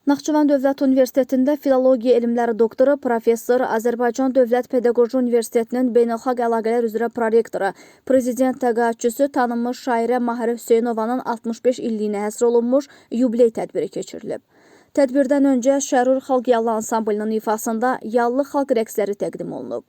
Naxçıvan Dövlət Universitetində Filologiya elmləri doktoru, professor, Azərbaycan Dövlət Pedaqoji Universitetinin Beynəlxalq Əlaqələr üzrə prorektoru, prezident təqaüdçüsü tanınmış şairə Mahirə Hüseynovanın 65 illiyinə həsr olunmuş yubiley tədbiri keçirilib. Tədbirdən öncə Şərur Xalq Yallı ansamblının ifasında yallı xalq rəqsləri təqdim olunub.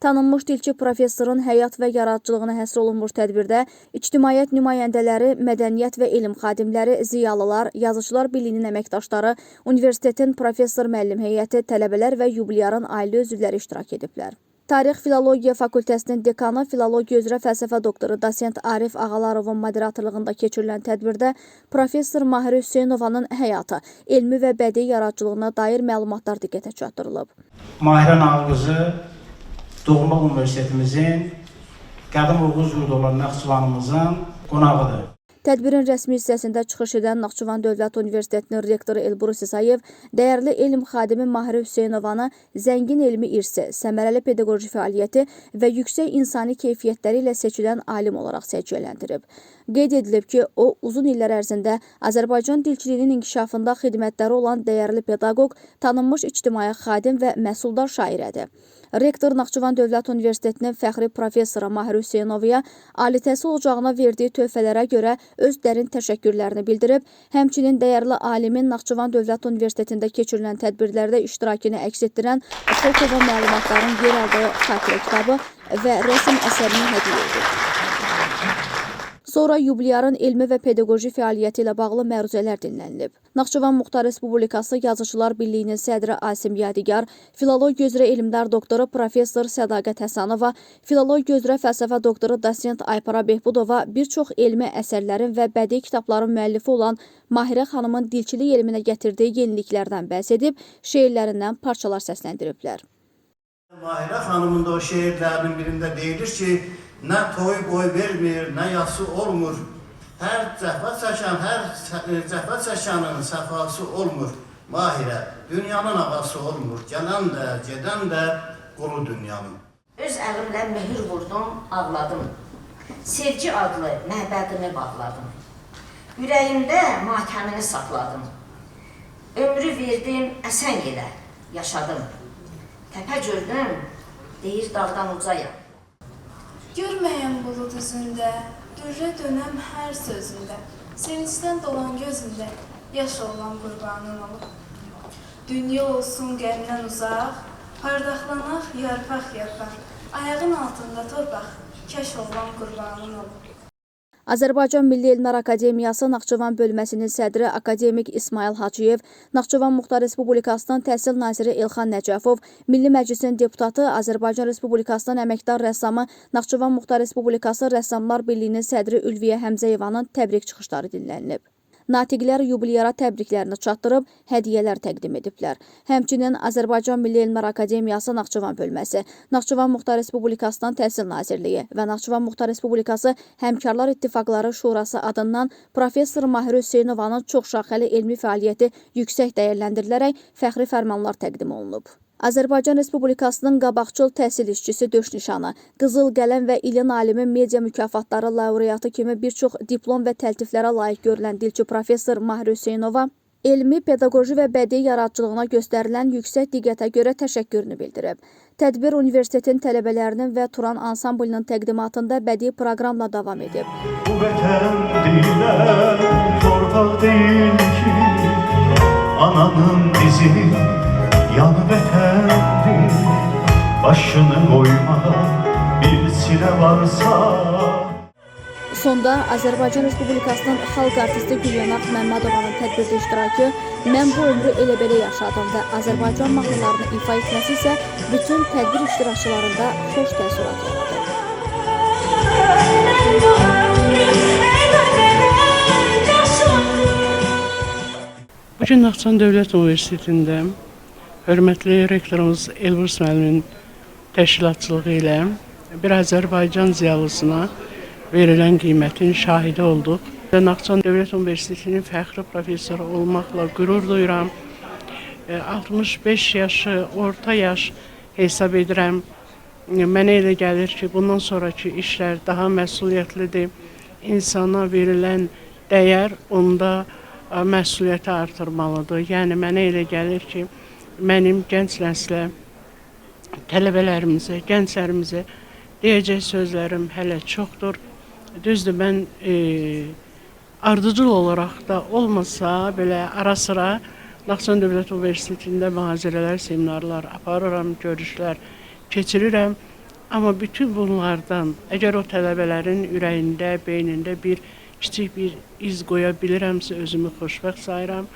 Tanınmış dilçi professorun həyat və yaradıcılığına həsr olunmuş tədbirdə ictimaiyyət nümayəndələri, mədəniyyət və elm xadimləri, ziyalılar, yazıçılar birliyinin əməkdaşları, universitetin professor müəllim heyəti, tələbələr və yubilyarın ailə üzvləri iştirak ediblər. Tarix Filologiya Fakültəsinin dekanı, filologiya üzrə fəlsəfə doktoru, dosent Arif Ağalarovun moderatorluğunda keçirilən tədbirdə professor Mahirə Hüseynovanın həyatı, elmi və bədii yaradıcılığına dair məlumatlar diqqətə çatdırılıb. Mahirə nağılıcı Doğma Universitetimizin qədim Oğuz yurdu olan Naxçıvanımızın qonağıdır. Tədbirin rəsmi hissəsində çıxış edən Naxçıvan Dövlət Universitetinin rektoru Elbrus İsayev, dəyərli elm xadimi Mahirə Hüseynovanı zəngin elmi irsi, səmərəli pedaqoji fəaliyyəti və yüksək insani keyfiyyətləri ilə seçilən alim olaraq səciyyələndirib. Qeyd edilib ki, o, uzun illər ərzində Azərbaycan dilçiliyinin inkişafında xidmətləri olan dəyərli pedaqoq, tanınmış ictimai xadim və məhsuldar şairədir. Rektor Naxçıvan Dövlət Universitetinin fəxri professoru Mahirə Hüseynovaya ali təhsil ocağına verdiyi töhfələrə görə öz dərin təşəkkürlərini bildirib, həmçinin dəyərli alimin Naxçıvan Dövlət Universitetində keçirilən tədbirlərdə iştirakını əks etdirən çox olan məlumatların yer aldığı xatirə kitabı və rəsm əsərini hədiyyə edib. Sonra yubilyarın elmi və pedaqoji fəaliyyəti ilə bağlı məruzələr dinlənilib. Naxçıvan Muxtar Respublikası Yazıçılar Birliyinin sədri Asim Yadigar, filologiya üzrə elmlər doktoru professor Sədaqət Həsanova, filologiya üzrə fəlsəfə doktoru dosent Aypara Behbudova bir çox elmi əsərlərin və bədii kitabların müəllifi olan Mahirə xanımın dilçilik elminə gətirdiyi yeniliklərdən bəhs edib, şeirlərindən parçalar səsləndiriblər. Mahirə xanımın da o şeirlərinin birində deyilir ki, nə toy boy vermir, nə yası olmur. Hər cəfə çəkənin səfası olmur. Mahirə, dünyanın ağası olmur. Gələn də, gedən də qulu dünyanın. Öz əlimlə mühür vurdum, ağladım. Sevgi adlı məbədimi bağladım. Ürəyimdə matəmini saxladım. Ömrü verdim, əsən yerə yaşadım. Təpə gördüm, deyir dağdan ucayam. Görməyən bulud üzündə, dürrə dönəm hər sözündə, sevincdən dolan gözündə, yaş olan qurbanın olub. Dünya olsun qəmdən uzaq, pardaqlanaq yarpaq-yarpaq, ayağın altında torpaq, kəş olan qurbanın olub. Azərbaycan Milli Elmlər Akademiyası Naxçıvan bölməsinin sədri akademik İsmail Hacıyev, Naxçıvan Muxtar Respublikasının Təhsil naziri Elxan Nəcəfov, Milli Məclisin deputatı, Azərbaycan Respublikasının əməkdar rəssamı, Naxçıvan Muxtar Respublikası Rəssamlar Birliyinin sədri Ülviyə Həmzəyevanın təbrik çıxışları dinlənilib. Natiqlər yubilyara təbriklərini çatdırıb, hədiyyələr təqdim ediblər. Həmçinin Azərbaycan Milli Elmlər Akademiyası Naxçıvan bölməsi, Naxçıvan Muxtar Respublikasının Təhsil Nazirliyi və Naxçıvan Muxtar Respublikası Həmkarlar İttifaqları Şurası adından professor Mahirə Hüseynovanın çoxşaxəli elmi fəaliyyəti yüksək dəyərləndirilərək fəxri fərmanlar təqdim olunub. Azərbaycan Respublikasının qabaqcıl təhsil işçisi döş nişanı, Qızıl Qələm və İlin alimi media mükafatları laureatı kimi bir çox diplom və təltiflərə layiq görülən dilçi professor Mahirə Hüseynova elmi, pedaqoji və bədii yaradıcılığına göstərilən yüksək diqqətə görə təşəkkürünü bildirib. Tədbir universitetin tələbələrinin və Turan ansamblının təqdimatında bədii proqramla davam edib. Bu vətən deyilən, torpaq deyil ki, ananın dizi yanı vətəndir, başını qoyma, bir silə varsa. Sonda Azərbaycan Respublikasının xalq artisti Gülyanaq Məmmədovanın tədbirdə iştirakı "Mən bu ömrü elə-belə yaşadım" və Azərbaycan mahnılarını ifa etməsi isə bütün tədbir iştirakçılarında xoş təəssürat yaradı. Bugün Naxçıvan Dövlət Universitetində hörmətli rektorumuz Elbrus müəllimin təşkilatçılığı ilə bir Azərbaycan ziyalısına verilən qiymətin şahidi olduq. Naxçıvan Dövlət Universitetinin fəxri professoru olmaqla qürur duyuram. 65 yaşı, orta yaş hesab edirəm. Mənə elə gəlir ki, bundan sonraki işlər daha məsuliyyətlidir. insana verilən dəyər onda məsuliyyəti artırmalıdır. Yəni mənə elə gəlir ki, mənim gənc nəslə, tələbələrimizə, gənclərimizə deyəcək sözlərim hələ çoxdur. Düzdür, mən ardıcıl olaraq da olmasa belə ara-sıra Naxçıvan Dövlət Universitetində mühazirələr, seminarlar aparıram, görüşlər keçirirəm. Amma bütün bunlardan əgər o tələbələrin ürəyində, beynində kiçik bir iz qoya bilirəmsə özümü xoşbəxt sayıram.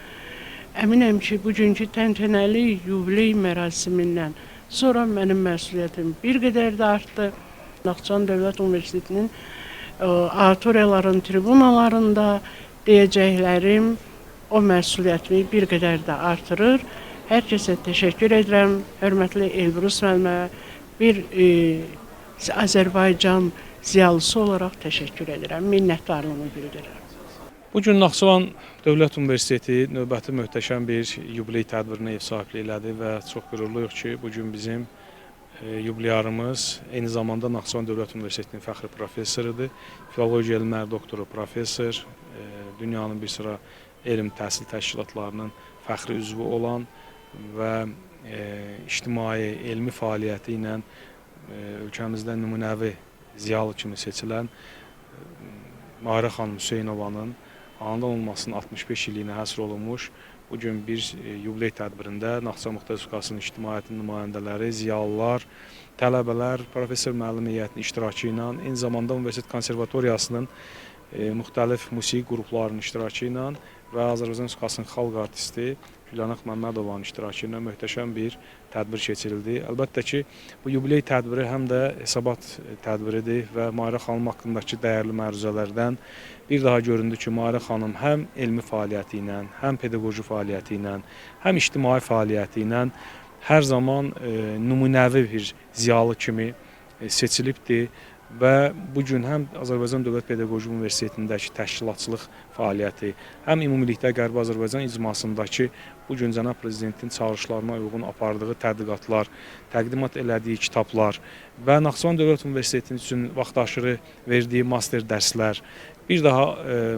Əminəm ki, bugünkü təntənəli yubiley mərasimindən sonra mənim məsuliyyətim bir qədər də artdı. Naxçıvan Dövlət Universitetinin auditoriyaların tribunalarında deyəcəklərim o məsuliyyətimi bir qədər də artırır. Hər kəsə təşəkkür edirəm. Hörmətli Elbrus müəllimə bir Azərbaycan ziyalısı olaraq təşəkkür edirəm. Minnətdarlığımı bildirirəm. Bugün Naxçıvan Dövlət Universiteti növbəti möhtəşəm bir yubiley tədbirinə ev sahibliyi elədi və çox qürurluyuq ki, bugün bizim yubileyarımız eyni zamanda Naxçıvan Dövlət Universitetinin fəxri professorudur. Filologiya elmləri doktoru professor, dünyanın bir sıra elm təhsil təşkilatlarının fəxri üzvü olan və ictimai elmi fəaliyyəti ilə ölkəmizdə nümunəvi ziyalı kimi seçilən Mahirə xanım Hüseynovanın anadan olmasının 65 illiyinə həsr olunmuş bugün bir yubiley tədbirində Naxçıvan Muxtar Respublikasının ictimaiyyətinin nümayəndələri, ziyalılar, tələbələr, professor müəllim heyətinin iştirakı ilə, eyni zamanda Universitet Konservatoriyasının müxtəlif musiqi qruplarının iştirakı ilə və Azərbaycan Respublikasının xalq artisti Gülənaq Məmmədovanın iştirakı ilə möhtəşəm bir tədbir keçirildi. Əlbəttə ki, bu yubiley tədbiri həm də hesabat tədbiridir və Mahirə xanım haqqındakı dəyərli məruzələrdən bir daha göründü ki, Mahirə xanım həm elmi fəaliyyəti ilə, həm pedaqoji fəaliyyəti ilə, həm ictimai fəaliyyəti ilə hər zaman nümunəvi bir ziyalı kimi seçilibdir. Və bugün həm Azərbaycan Dövlət Pedaqoji Universitetindəki təşkilatçılıq fəaliyyəti, həm ümumilikdə Qərbi Azərbaycan icmasındakı bugün cənab prezidentin çağırışlarına uyğun apardığı tədqiqatlar, təqdimat elədiyi kitablar və Naxçıvan Dövlət Universitetinin üçün vaxtaşırı verdiyi master dərslər, bir daha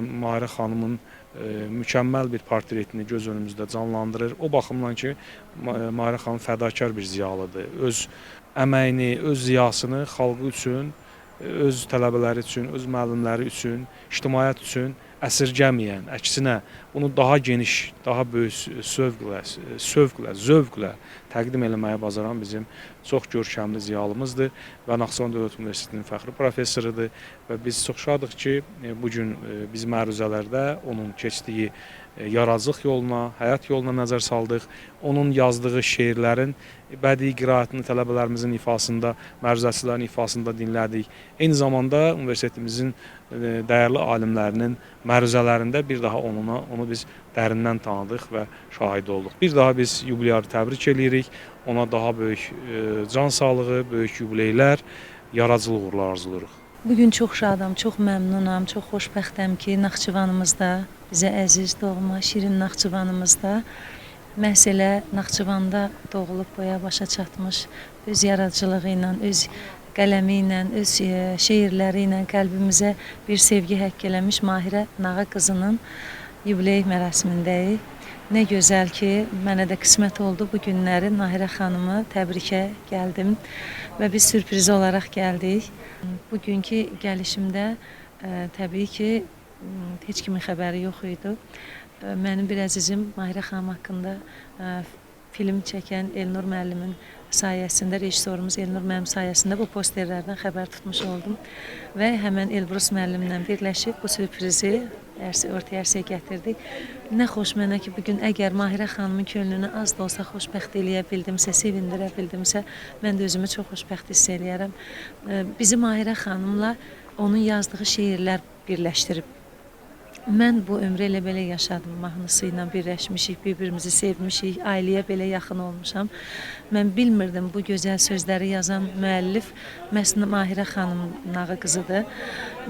Mahirə xanımın mükəmməl bir portretini göz önümüzdə canlandırır. O baxımdan ki, Mahirə xanım fədakar bir ziyalıdır. Öz əməyini, öz ziyasını xalqı üçün, öz tələbələri üçün, öz müəllimləri üçün, ictimaiyyət üçün əsirgəməyən, əksinə bunu daha geniş, daha böyük zövqlə təqdim eləməyə bacaran bizim çox görkəmli ziyalımızdır və Naxçıvan Dövlət Universitetinin fəxri professorudur və biz çox şadıq ki, bugün biz məruzələrdə onun keçdiyi yaradıcılıq yoluna, həyat yoluna nəzər saldıq. Onun yazdığı şeirlərin bədii qiraətini tələbələrimizin ifasında, məruzəçilərin ifasında dinlədik. Eyni zamanda universitetimizin dəyərli alimlərinin məruzələrində bir daha onu biz dərindən tanıdıq və şahid olduq. Bir daha biz yubileyarı təbrik edirik. Ona daha böyük can sağlığı, böyük yubileylər, yaradıcılıq uğurlar arzulayırıq. Bugün çox şadam, çox məmnunam, çox xoşbəxtəm ki, Naxçıvanımızda, bizə əziz, doğma, şirin Naxçıvanımızda məhz elə Naxçıvanda doğulub boya başa çatmış, öz yaradıcılığı ilə, öz qələmi ilə, öz şeirləri ilə qəlbimizə bir sevgi həkk eləmiş Mahirə Nağa qızının yubiley mərasimindəyik. Nə gözəl ki, mənə də qismət oldu bu günləri Mahirə xanımı təbrikə gəldim və biz sürpriz olaraq gəldik. Bugünkü gəlişimdə təbii ki, heç kimin xəbəri yox idi. Mənim bir əzizim Mahirə xanım haqqında film çəkən Elnur müəllimin sayəsində, rejissorumuz Elnur müəllim sayəsində bu posterlərdən xəbər tutmuş oldum və həmən Elbrus müəllimlə birləşib bu sürprizi ortaya gətirdik. Nə xoş mənə ki, bugün əgər Mahirə xanımın könlünü az da olsa xoşbəxt eləyə bildimsə, sevindirə bildimsə, mən də özümü çox xoşbəxt hiss eləyərəm. Bizi Mahirə xanımla onun yazdığı şeirlər birləşdirib. Mən bu ömrü elə belə yaşadım, mahnısı ilə birləşmişik, bir-birimizi sevmişik, ailəyə belə yaxın olmuşam. Mən bilmirdim bu gözəl sözləri yazan müəllif məhz Mahirə xanım Nağı qızıdır.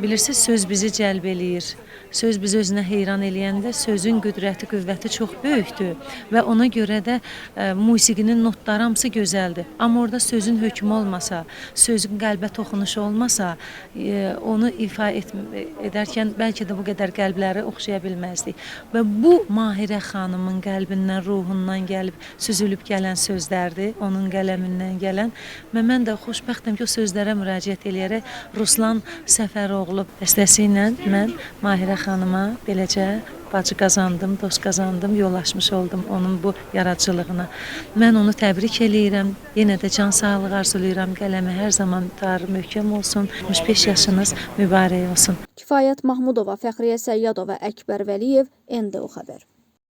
bilirsiniz, söz bizi cəlb eləyir. Söz bizi özünə heyran eləyəndə sözün qüdrəti, qüvvəti çox böyükdür və ona görə də musiqinin notları hamısı gözəldir. Amma orada sözün hökmü olmasa, sözün qəlbə toxunuşu olmasa, onu ifa edərkən bəlkə də bu qədər qəlbləri oxşaya bilməzdik. Və bu Mahirə xanımın qəlbindən, ruhundan gəlib, süzülüb gələn sözlərdir, onun qələmindən gələn. Və mən də xoşbəxtəm ki, o sözlərə müraciət eləyərək Ruslan Səfəroğlu dəstəsi ilə mən Mahirə xanıma beləcə bacı qazandım, dost qazandım, yol açmış oldum onun bu yaradıcılığına. Mən onu təbrik eləyirəm, yenə də can sağlığı arzulayıram, qələmi hər zaman tarı möhkəm olsun, 65 yaşınız mübarək olsun. Kifayət Mahmudova, Fəxriyə Səyyadova, Əkbər Vəliyev, NDO xəbər.